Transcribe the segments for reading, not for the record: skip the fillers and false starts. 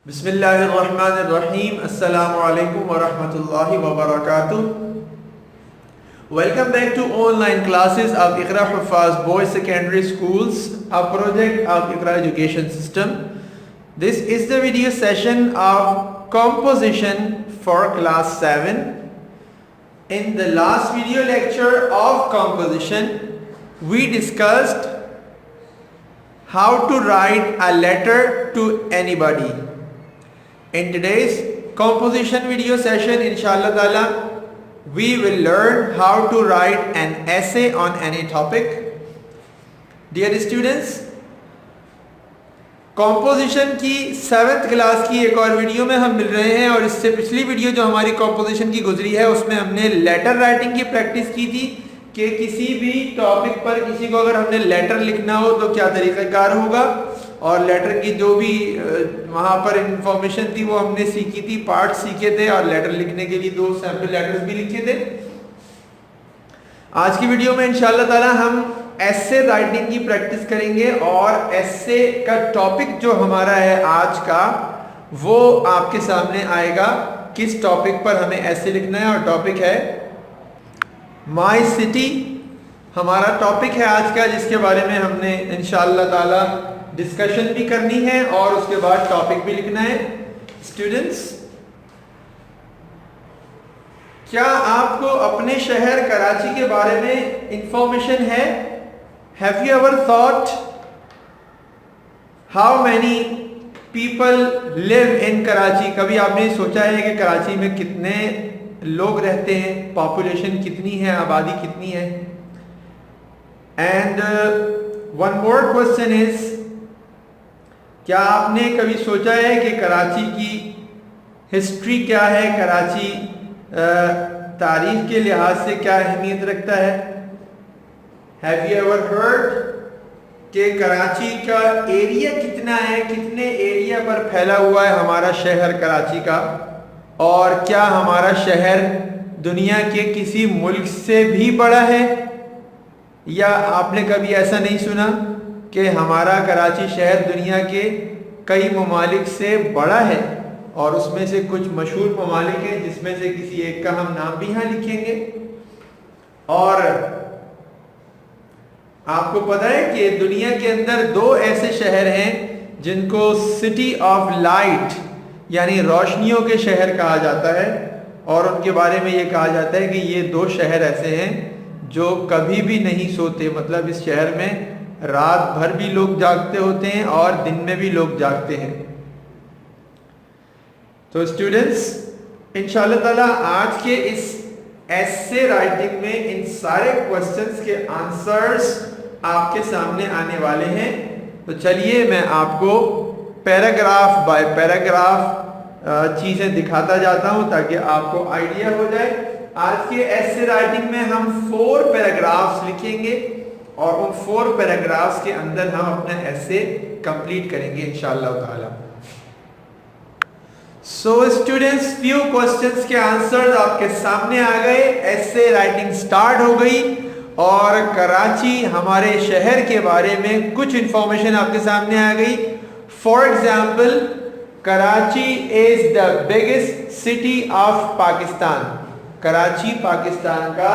بسم اللہ الرحمن الرحیم. السلام علیکم ورحمۃ اللہ وبرکاتہ. Welcome back to online classes of Iqra Huffaz Boys Secondary Schools, a project of Iqra Education System. This is the video session of composition for class 7. In the last video lecture of composition, we discussed how to write a letter to anybody. In today's composition video session, inshallah ta'ala, we will learn how to write an essay on any topic. Dear students, composition کی 7th class کی ایک اور video میں ہم مل رہے ہیں، اور اس سے پچھلی ویڈیو جو ہماری composition کی گزری ہے اس میں ہم نے لیٹر رائٹنگ کی پریکٹس کی تھی کہ کسی بھی ٹاپک پر کسی کو اگر ہم نے لیٹر لکھنا ہو تو کیا طریقہ کار ہوگا، اور لیٹر کی جو بھی وہاں پر انفارمیشن تھی وہ ہم نے سیکھی تھی، پارٹ سیکھے تھے، اور لیٹر لکھنے کے لیے 2 سیمپل لیٹرز بھی لکھے تھے. آج کی ویڈیو میں انشاءاللہ تعالی ہم ایسے رائٹنگ کی پریکٹس کریں گے، اور ایسے کا ٹاپک جو ہمارا ہے آج کا وہ آپ کے سامنے آئے گا. کس ٹاپک پر ہمیں ایسے لکھنا ہے، اور ٹاپک ہے مائی سٹی. ہمارا ٹاپک ہے آج کا، جس کے بارے میں ہم نے انشاءاللہ تعالی ڈسکشن بھی کرنی ہے اور اس کے بعد ٹاپک بھی لکھنا ہے. اسٹوڈنٹس، کیا آپ کو اپنے شہر کراچی کے بارے میں انفارمیشن ہے؟ Have you ever thought how many people live in Karachi? کبھی آپ نے سوچا ہے کہ کراچی میں کتنے لوگ رہتے ہیں، پاپولیشن کتنی ہے، آبادی کتنی ہے؟ And one more question is, کیا آپ نے کبھی سوچا ہے کہ کراچی کی ہسٹری کیا ہے، کراچی تاریخ کے لحاظ سے کیا اہمیت رکھتا ہے؟ Have you ever heard کہ کراچی کا ایریا کتنا ہے، کتنے ایریا پر پھیلا ہوا ہے ہمارا شہر کراچی کا، اور کیا ہمارا شہر دنیا کے کسی ملک سے بھی بڑا ہے؟ یا آپ نے کبھی ایسا نہیں سنا کہ ہمارا کراچی شہر دنیا کے کئی ممالک سے بڑا ہے، اور اس میں سے کچھ مشہور ممالک ہیں جس میں سے کسی ایک کا ہم نام بھی یہاں لکھیں گے. اور آپ کو پتہ ہے کہ دنیا کے اندر 2 ایسے شہر ہیں جن کو سٹی آف لائٹ یعنی روشنیوں کے شہر کہا جاتا ہے، اور ان کے بارے میں یہ کہا جاتا ہے کہ یہ 2 شہر ایسے ہیں جو کبھی بھی نہیں سوتے. مطلب اس شہر میں رات بھر بھی لوگ جاگتے ہوتے ہیں اور دن میں بھی لوگ جاگتے ہیں. تو اسٹوڈنٹس، انشاءاللہ تعالی آج کے اس ایسے رائٹنگ میں ان سارے کوسچنز کے آنسرز آپ کے سامنے آنے والے ہیں. تو چلیے میں آپ کو پیراگراف بائی پیراگراف چیزیں دکھاتا جاتا ہوں تاکہ آپ کو آئیڈیا ہو جائے. آج کے ایسے رائٹنگ میں ہم 4 پیراگرافز لکھیں گے، اور ان 4 پیراگرافز کے اندر ہم اپنا ایسے کمپلیٹ کریں گے انشاءاللہ تعالی. سو اسٹوڈنٹس، فیو کوسچنز کے آنسرز آپ کے سامنے آ گئے، ایسے رائٹنگ سٹارٹ ہو گئی، اور کراچی ہمارے شہر کے بارے میں کچھ انفارمیشن آپ کے سامنے آ گئی. For example, Karachi is the biggest city of Pakistan. Karachi Pakistan کا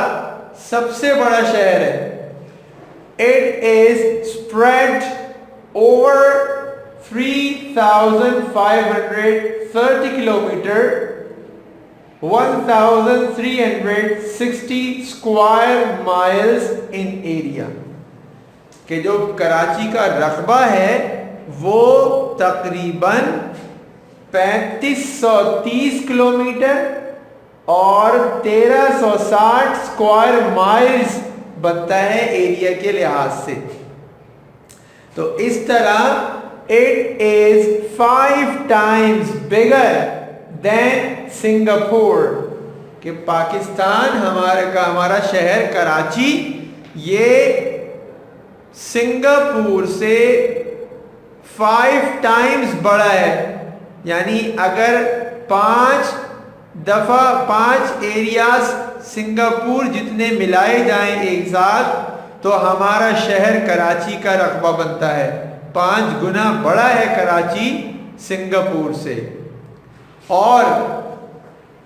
سب سے بڑا شہر ہے. It is spread over 3,530 kilometer, 1,360 square miles in area. کہ جو کراچی کا رقبہ ہے وہ تقریباً 3530 کلومیٹر اور 1360 اسکوائر مائلز بنتا ہے ایریا کے لحاظ سے. تو اس طرح it is 5 times bigger than Singapore. کہ پاکستان ہمارا شہر کراچی یہ سنگاپور سے 5 times بڑا ہے. یعنی اگر 5 ایریاز سنگاپور جتنے ملائے جائیں ایک ساتھ تو ہمارا شہر کراچی کا رقبہ بنتا ہے. 5 گنا بڑا ہے کراچی سنگاپور سے. اور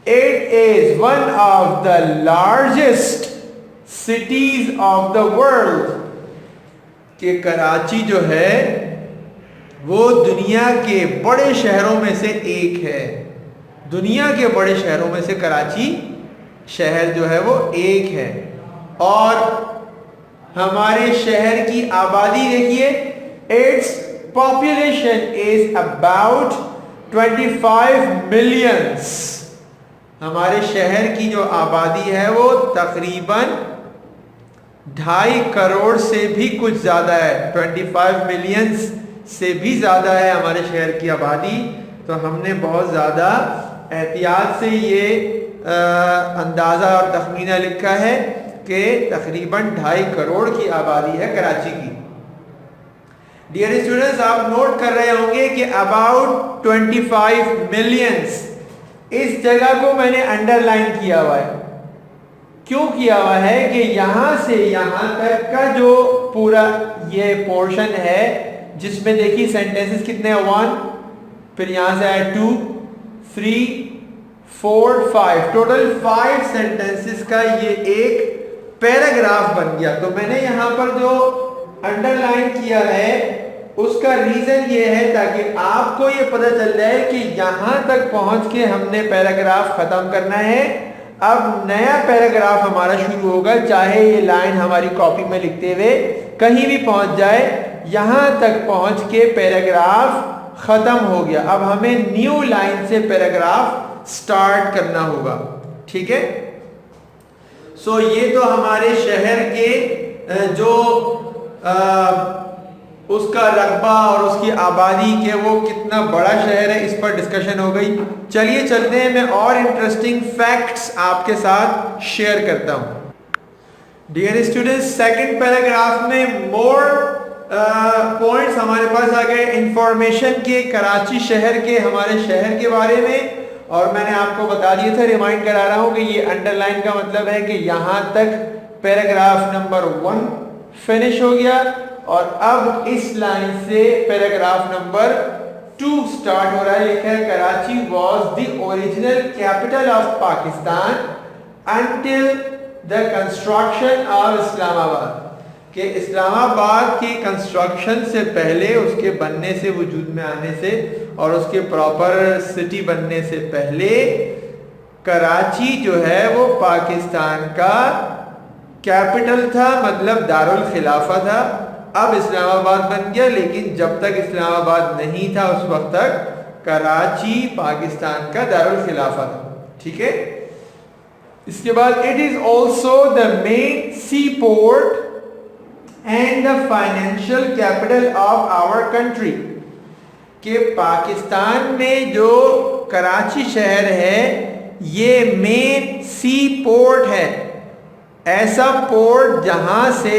it is one of the largest cities of the world, کہ کراچی جو ہے وہ دنیا کے بڑے شہروں میں سے ایک ہے. دنیا کے بڑے شہروں میں سے کراچی شہر جو ہے وہ ایک ہے. اور ہمارے شہر کی آبادی دیکھیے, its population is about 25 millions. ہمارے شہر کی جو آبادی ہے وہ تقریباً 2.5 کروڑ سے بھی کچھ زیادہ ہے. 25 ملینز سے بھی زیادہ ہے ہمارے شہر کی آبادی. تو ہم نے بہت زیادہ احتیاط سے یہ اندازہ اور تخمینہ لکھا ہے کہ تقریباً 2.5 کروڑ کی آبادی ہے کراچی کی. ڈیئر اسٹوڈنٹس, آپ نوٹ کر رہے ہوں گے کہ about 25 ملینز, اس جگہ کو میں نے انڈر لائن کیا ہوا ہے. کیوں کیا ہوا ہے کہ یہاں سے یہاں تک کا جو پورا یہ پورشن ہے, جس میں دیکھیے سینٹینسز کتنے ہیں, 1, پھر یہاں سے آئے 2, 3, 4, 5, ٹوٹل 5 سینٹینسز کا یہ ایک پیراگراف بن گیا. تو میں نے یہاں پر جو انڈر لائن کیا ہے اس کا ریزن یہ ہے تاکہ آپ کو یہ پتہ چل جائے کہ یہاں تک پہنچ کے ہم نے پیراگراف ختم کرنا ہے. اب نیا پیراگراف ہمارا شروع ہوگا, چاہے یہ لائن ہماری کاپی میں لکھتے ہوئے کہیں بھی پہنچ جائے, یہاں تک پہنچ کے پیراگراف ختم ہو گیا. اب ہمیں نیو لائن سے پیراگراف سٹارٹ کرنا ہوگا. ٹھیک ہے, سو یہ تو ہمارے شہر کے جو اس کا رقبہ اور اس کی آبادی کے وہ کتنا بڑا شہر ہے اس پر ڈسکشن ہو گئی. چلیے چلتے ہیں, میں اور انٹرسٹنگ فیکٹس آپ کے ساتھ شیئر کرتا ہوں. ڈیئر اسٹوڈنٹس, سیکنڈ پیراگراف میں مور پوائنٹس ہمارے پاس آ گئے انفارمیشن کے کراچی شہر کے, ہمارے شہر کے بارے میں. اور میں نے آپ کو بتا دیا تھا, ریمائنڈ کرا رہا ہوں کہ یہ انڈر لائن کا مطلب ہے کہ یہاں تک پیراگراف نمبر 1 فنش ہو گیا, اور اب اس لائن سے پیراگراف نمبر 2 سٹارٹ ہو رہا ہے. لکھا ہے Karachi was the original capital of Pakistan until the construction of Islamabad, کہ اسلام آباد کی کنسٹرکشن سے پہلے, اس کے بننے سے, وجود میں آنے سے اور اس کے پراپر سٹی بننے سے پہلے کراچی جو ہے وہ پاکستان کا کیپٹل تھا, مطلب دارالخلافہ تھا. اب اسلام آباد بن گیا, لیکن جب تک اسلام آباد نہیں تھا اس وقت تک کراچی پاکستان کا دارالخلافہ تھا. ٹھیک ہے, اس کے بعد it is also the main seaport and the financial capital of our country, کہ پاکستان میں جو کراچی شہر ہے یہ مین سی پورٹ ہے, ایسا پورٹ جہاں سے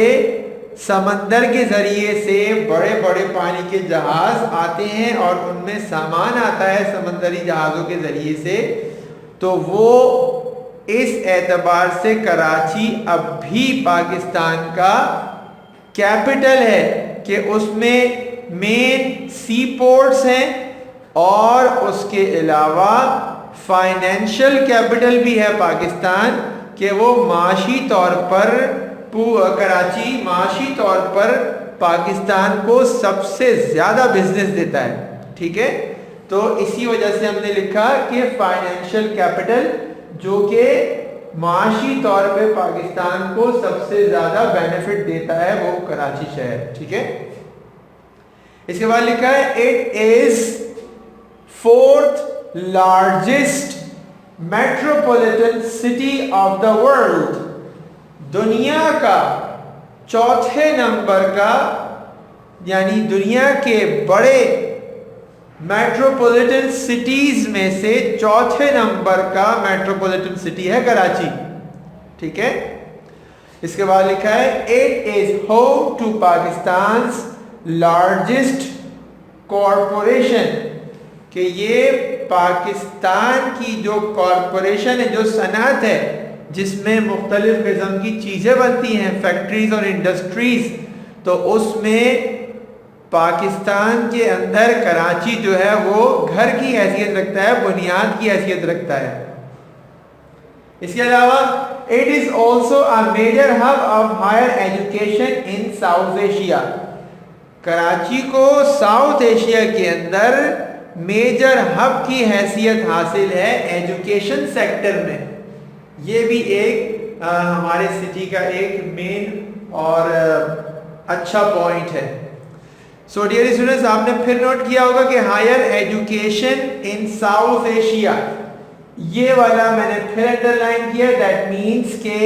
سمندر کے ذریعے سے بڑے بڑے پانی کے جہاز آتے ہیں اور ان میں سامان آتا ہے سمندری جہازوں کے ذریعے سے. تو وہ اس اعتبار سے کراچی اب بھی پاکستان کا کیپٹل ہے کہ اس میں مین سی پورٹس ہیں, اور اس کے علاوہ فائنینشیل کیپٹل بھی ہے پاکستان, کہ وہ معاشی طور پر کراچی معاشی طور پر پاکستان کو سب سے زیادہ بزنس دیتا ہے. ٹھیک ہے, تو اسی وجہ سے ہم نے لکھا کہ فائنینشیل کیپٹل جو کہ معاشی طور پہ پاکستان کو سب سے زیادہ بینیفٹ دیتا ہے وہ کراچی شہر. ٹھیک ہے, اس کے بعد لکھا ہے it is 4th largest metropolitan city of the world, دنیا کا 4تھے نمبر کا, یعنی دنیا کے بڑے میٹروپولیٹن سٹیز میں سے 4تھے نمبر کا میٹروپولیٹن سٹی ہے کراچی. ٹھیک ہے, اس کے بعد لکھا ہے it is home to Pakistan's largest corporation, کہ یہ پاکستان کی جو کارپوریشن ہے, جو صنعت ہے جس میں مختلف قسم کی چیزیں بنتی ہیں, فیکٹریز اور انڈسٹریز, تو اس میں پاکستان کے اندر کراچی جو ہے وہ گھر کی حیثیت رکھتا ہے, بنیاد کی حیثیت رکھتا ہے. اس کے علاوہ it is also a major hub of higher education in South Asia. Karachi کو ساؤتھ ایشیا کے اندر میجر ہب کی حیثیت حاصل ہے ایجوکیشن سیکٹر میں. یہ بھی ایک ہمارے سٹی کا ایک مین اور اچھا پوائنٹ ہے. سو ڈیئر اسٹوڈنٹس, آپ نے پھر نوٹ کیا ہوگا کہ higher education in South Asia, یہ والا میں نے پھر انڈر لائن کیا. دیٹ مینس کہ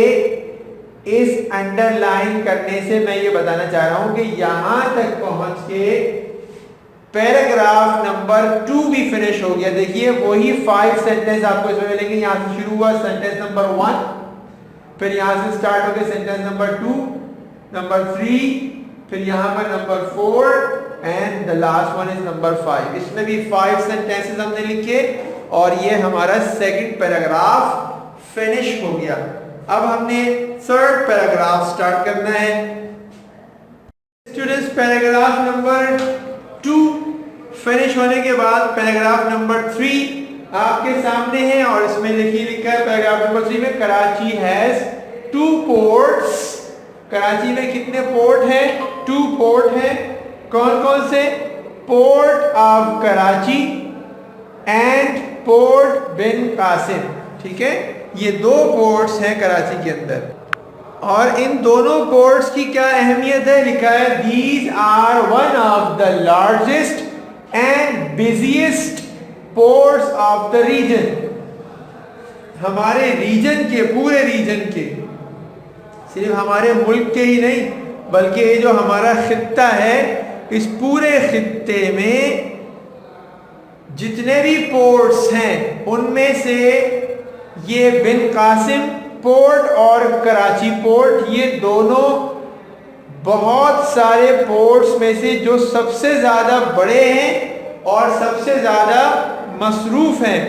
اس انڈر لائن کرنے سے میں یہ بتانا چاہ رہا ہوں کہ یہاں تک پہنچ کے پیراگراف نمبر 2 بھی فنش ہو گیا. دیکھیے وہی 5 سینٹنس آپ کو اس میں ملیں گے. یہاں سے شروع ہوا سینٹنس نمبر 1, پھر یہاں سے سٹارٹ ہو گیا سینٹنس نمبر 2, نمبر 3, پھر یہاں پر number 4 and the last one is number 5. اس میں بھی 5 سینٹنسز ہم نے لکھے اور یہ ہمارا سیکنڈ پیراگراف فنش ہو گیا. اب ہم نے تھرڈ پیراگراف سٹارٹ کرنا ہے. اسٹوڈنٹس, پیراگراف نمبر 2 فنش ہونے کے بعد پیراگراف نمبر 3 آپ کے سامنے ہے اور اس میں دیکھیے لکھا ہے پیراگراف نمبر 3 میں کراچی ہیز 2 ports. کراچی میں کتنے پورٹ ہیں؟ 2 پورٹ ہیں. کون کون سے؟ Port of Karachi and port Bin Qasim. ٹھیک ہے, یہ 2 پورٹس ہیں کراچی کے اندر اور ان دونوں پورٹس کی کیا اہمیت ہے؟ لکھا ہے these are one of the largest and busiest ports of the region. ہمارے ریجن کے, پورے ریجن کے, صرف ہمارے ملک کے ہی نہیں بلکہ یہ جو ہمارا خطہ ہے اس پورے خطے میں جتنے بھی پورٹس ہیں ان میں سے یہ بن قاسم پورٹ اور کراچی پورٹ, یہ دونوں بہت سارے پورٹس میں سے جو سب سے زیادہ بڑے ہیں اور سب سے زیادہ مصروف ہیں,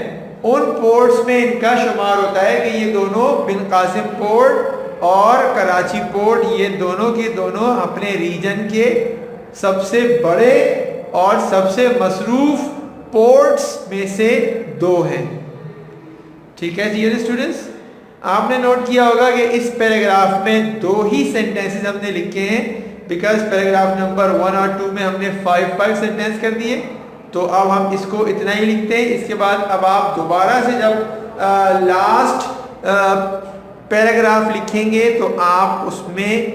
ان پورٹس میں ان کا شمار ہوتا ہے کہ یہ دونوں بن قاسم پورٹ اور کراچی پورٹ یہ دونوں کے دونوں اپنے ریجن کے سب سے بڑے اور سب سے مصروف پورٹس میں سے 2 ہیں. ٹھیک ہے ڈیئر اسٹوڈنٹس, آپ نے نوٹ کیا ہوگا کہ اس پیراگراف میں 2 ہی سینٹنسز ہم نے لکھے ہیں بیکاز پیراگراف نمبر 1 اور 2 میں ہم نے 5 سینٹنس کر دیے. تو اب ہم اس کو اتنا ہی لکھتے ہیں. اس کے بعد اب آپ دوبارہ سے جب لاسٹ پیراگراف لکھیں گے تو آپ اس میں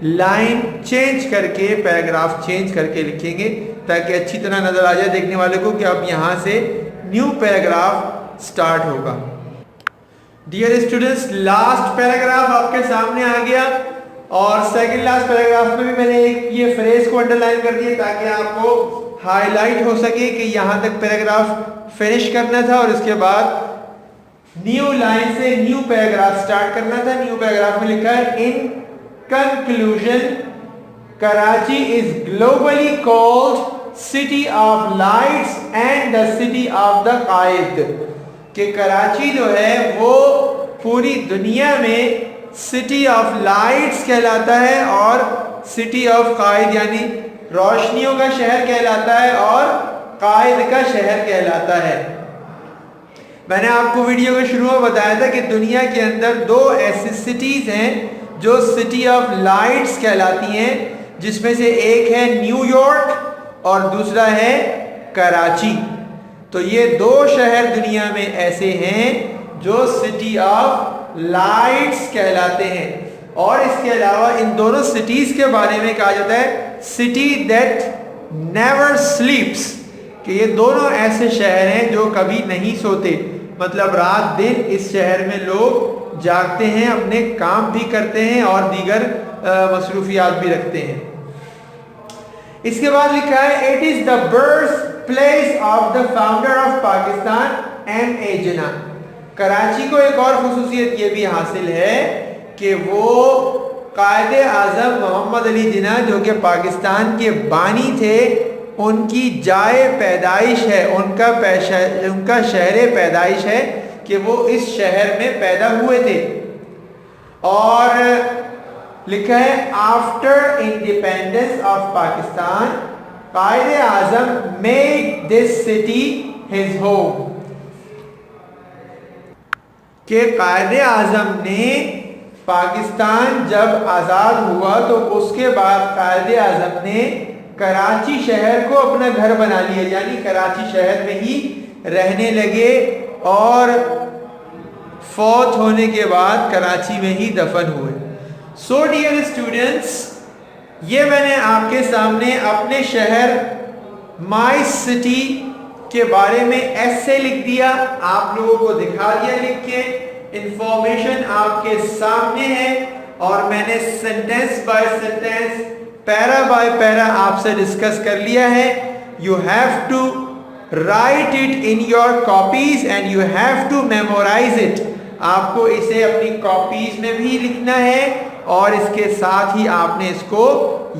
لائن چینج کر کے پیراگراف چینج کر کے لکھیں گے تاکہ اچھی طرح نظر آ جائے دیکھنے والے کو کہ اب یہاں سے نیو پیراگراف سٹارٹ ہوگا. ڈیئر اسٹوڈنٹس, لاسٹ پیراگراف آپ کے سامنے آ گیا اور سیکنڈ لاسٹ پیراگراف میں بھی میں نے ایک یہ فریز کو انڈر لائن کر دیا تاکہ آپ کو ہائی لائٹ ہو سکے کہ یہاں تک پیراگراف فنش کرنا تھا اور اس کے بعد نیو لائن سے نیو پیراگراف سٹارٹ کرنا تھا. نیو پیراگراف میں لکھا ہے in conclusion Karachi is globally called city of lights and the city of the Quaid. کہ کراچی جو ہے وہ پوری دنیا میں سٹی آف لائٹس کہلاتا ہے اور سٹی آف قائد یعنی روشنیوں کا شہر کہلاتا ہے اور قائد کا شہر کہلاتا ہے. میں نے آپ کو ویڈیو کے شروع میں بتایا تھا کہ دنیا کے اندر 2 ایسی سٹیز ہیں جو سٹی آف لائٹس کہلاتی ہیں, جس میں سے ایک ہے نیو یارک اور دوسرا ہے کراچی. تو یہ 2 شہر دنیا میں ایسے ہیں جو سٹی آف لائٹس کہلاتے ہیں. اور اس کے علاوہ ان دونوں سٹیز کے بارے میں کہا جاتا ہے سٹی دیٹ نیور سلیپس, کہ یہ دونوں ایسے شہر ہیں جو کبھی نہیں سوتے. مطلب رات دن اس شہر میں لوگ جاگتے ہیں, اپنے کام بھی کرتے ہیں اور دیگر مصروفیات بھی رکھتے ہیں. اس کے بعد لکھا ہے it is the birth place of the founder of Pakistan M.A. جناح. کراچی کو ایک اور خصوصیت یہ بھی حاصل ہے کہ وہ قائد اعظم محمد علی جناح جو کہ پاکستان کے بانی تھے ان کی جائے پیدائش ہے, ان کا شہر پیدائش ہے کہ وہ اس شہر میں پیدا ہوئے تھے. اور لکھا ہے after independence of Pakistan Quaid Azam made this city his home. کہ قائد اعظم نے پاکستان جب آزاد ہوا تو اس کے بعد قائد اعظم نے کراچی شہر کو اپنا گھر بنا لیا, یعنی کراچی شہر میں ہی رہنے لگے اور فوت ہونے کے بعد کراچی میں ہی دفن ہوئے. سو ڈیئر اسٹوڈنٹس, یہ میں نے آپ کے سامنے اپنے شہر مائی سٹی کے بارے میں ایسے لکھ دیا, آپ لوگوں کو دکھا دیا لکھ کے, انفارمیشن آپ کے سامنے ہے, اور میں نے sentence by sentence para by para آپ سے ڈسکس کر لیا ہے. You have to write it in your copies and you have to memorise it. آپ کو اسے اپنی کاپیز میں بھی لکھنا ہے اور اس کے ساتھ ہی آپ نے اس کو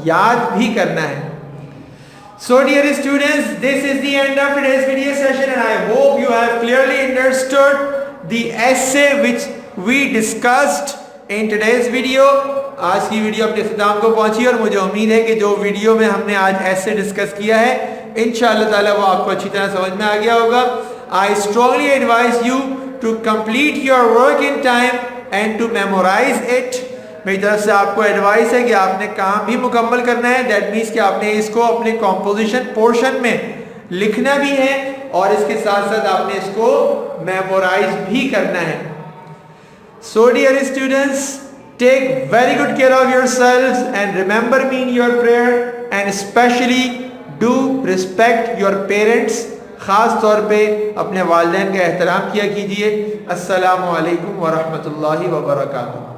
یاد بھی کرنا ہے. So dear students, this is the end of today's video session and I hope you have clearly understood the essay which we discussed in today's video. آج کی ویڈیو اپنے اختتام کو پہنچی اور مجھے امید ہے کہ جو ویڈیو میں ہم نے آج ایسے ڈسکس کیا ہے انشاءاللہ تعالی وہ آپ کو اچھی طرح سمجھ میں آ گیا ہوگا. I strongly advise you to complete your work in time and to memorize it. میری طرف سے آپ کو ایڈوائس ہے کہ آپ نے کام بھی مکمل کرنا ہے. دیٹ مینس کہ آپ نے اس کو اپنے کمپوزیشن پورشن میں لکھنا بھی ہے اور اس کے ساتھ ساتھ آپ نے اس کو میمورائز بھی کرنا ہے. So dear students, take very good care of yourselves and remember me in your prayer and especially do respect your parents. خاص طور پہ اپنے والدین کا احترام کیا کیجیے. السلام علیکم ورحمۃ اللہ وبرکاتہ.